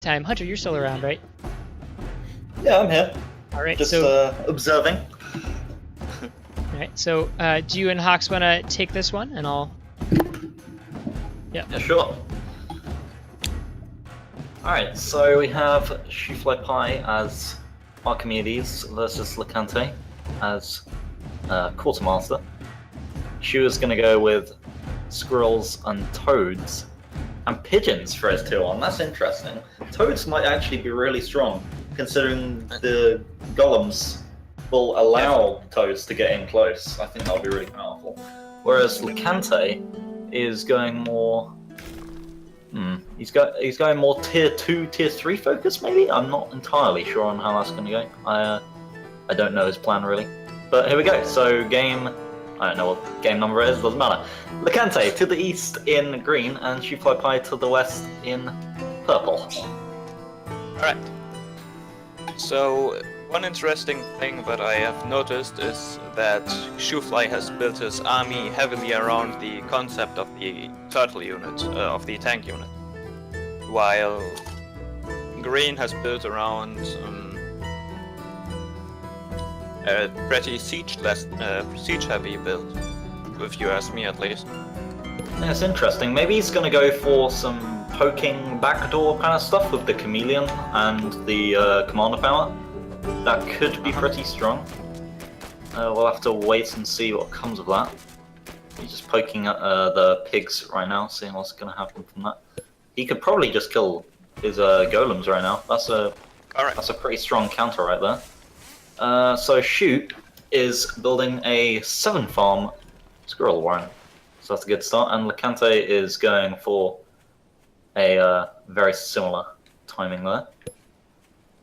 Time. Hunter, you're still around, right? Yeah, I'm here. All right. Just so, observing. all right. So, do you and Hox want to take this one, and I'll? Yeah, sure. Alright, so we have Shooflypi as Archimedes versus Lacante as Quartermaster. Shu is going to go with squirrels and toads and pigeons for his 2-1. That's interesting. Toads might actually be really strong, considering the golems will allow toads to get in close. I think that'll be really powerful. Whereas Lacante is going more. He's going more tier 2, tier 3 focus, maybe? I'm not entirely sure on how that's going to go. I don't know his plan, really. But here we go. So game... I don't know what game number it is, doesn't matter. Lacante to the east in green, and Shooflypi to the west in purple. Alright. So, one interesting thing that I have noticed is that Shoofly has built his army heavily around the concept of the turtle unit, of the tank unit, while Green has built around a pretty siege-heavy build, if you ask me at least. That's interesting. Maybe he's going to go for some poking backdoor kind of stuff with the chameleon and the commander power. That could be pretty strong. We'll have to wait and see what comes of that. He's just poking at the pigs right now, seeing what's going to happen from that. He could probably just kill his golems right now. That's a pretty strong counter right there. So Shoot is building a 7-farm squirrel warren. So that's a good start. And Lacante is going for a very similar timing there.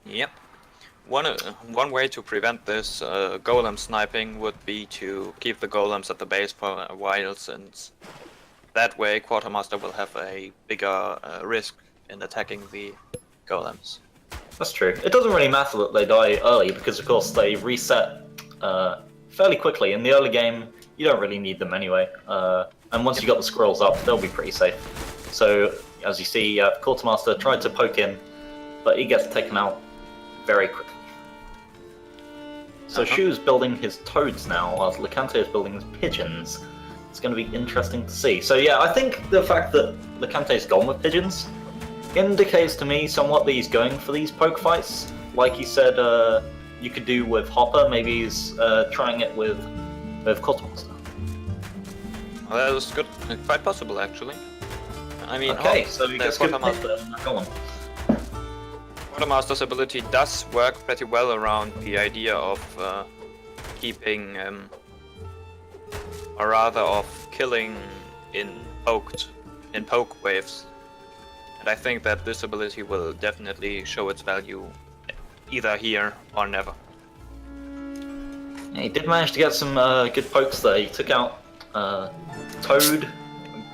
Yep. One way to prevent this golem sniping would be to keep the golems at the base for a while, since that way Quartermaster will have a bigger risk in attacking the golems. That's true. It doesn't really matter that they die early, because of course they reset fairly quickly. In the early game, you don't really need them anyway. And once you got the squirrels up, they'll be pretty safe. So, as you see, Quartermaster tried to poke in, but he gets taken out very quickly. So Shu's building his toads now, whilst Lacante is building his pigeons. It's going to be interesting to see. So yeah, I think the fact that Lacante's gone with pigeons indicates to me somewhat that he's going for these poke fights. Like he said, you could do with Hopper. Maybe he's trying it with Quartermaster. Well, that was good. Quite possible, actually. I mean, okay, so he gets good pick then. Go on. Quartermaster's ability does work pretty well around the idea of keeping, or rather of killing in poke waves. And I think that this ability will definitely show its value either here or never. Yeah, he did manage to get some good pokes there. He took out Toad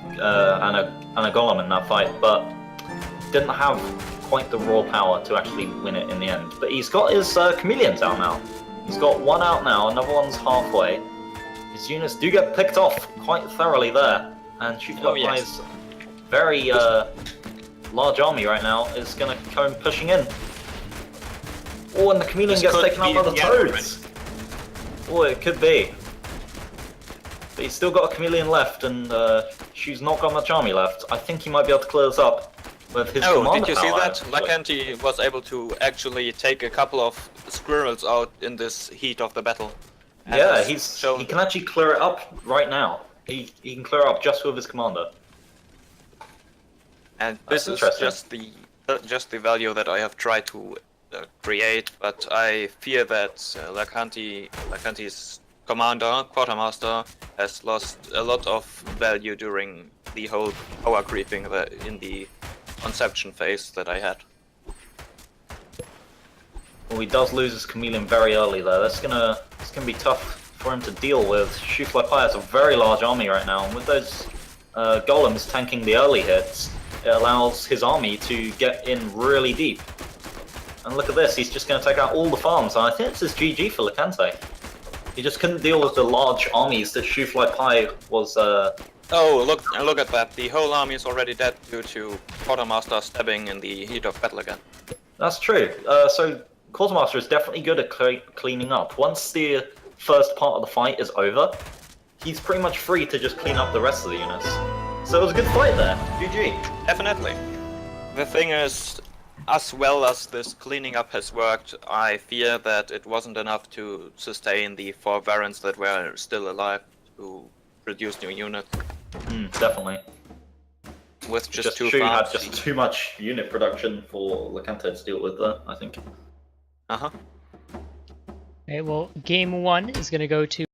and a Golem in that fight, but didn't have quite the raw power to actually win it in the end. But he's got his chameleons out now. He's got one out now, another one's halfway. His units do get picked off quite thoroughly there, and Shooflypi's very large army right now is going to come pushing in. Oh, and the chameleon gets taken out by the toads. Oh, it could be. But he's still got a chameleon left, and Shu's not got much army left. I think he might be able to clear this up with his commander did you see power, that? Lacante was able to actually take a couple of squirrels out in this heat of the battle. Yeah, he can actually clear it up right now. He can clear it up just with his commander. And this is just the value that I have tried to create, but I fear that Lacante's commander, Quartermaster, has lost a lot of value during the whole power creeping in the conception phase that I had. Well, he does lose his chameleon very early there. It's gonna be tough for him to deal with. Shooflypi has a very large army right now, and with those golems tanking the early hits, it allows his army to get in really deep. And look at this, he's just going to take out all the farms, and I think this is GG for Lacante. He just couldn't deal with the large armies that Shooflypi was Oh, look at that. The whole army is already dead due to Quartermaster stabbing in the heat of battle again. That's true. So Quartermaster is definitely good at cleaning up. Once the first part of the fight is over, he's pretty much free to just clean up the rest of the units. So it was a good fight there. GG. Definitely. The thing is, as well as this cleaning up has worked, I fear that it wasn't enough to sustain the 4 variants that were still alive to produce new units. Definitely. With just 2 Shu had farms. just too much unit production for Lacante to deal with there, I think. Uh-huh. Okay, well, game 1 is going to go to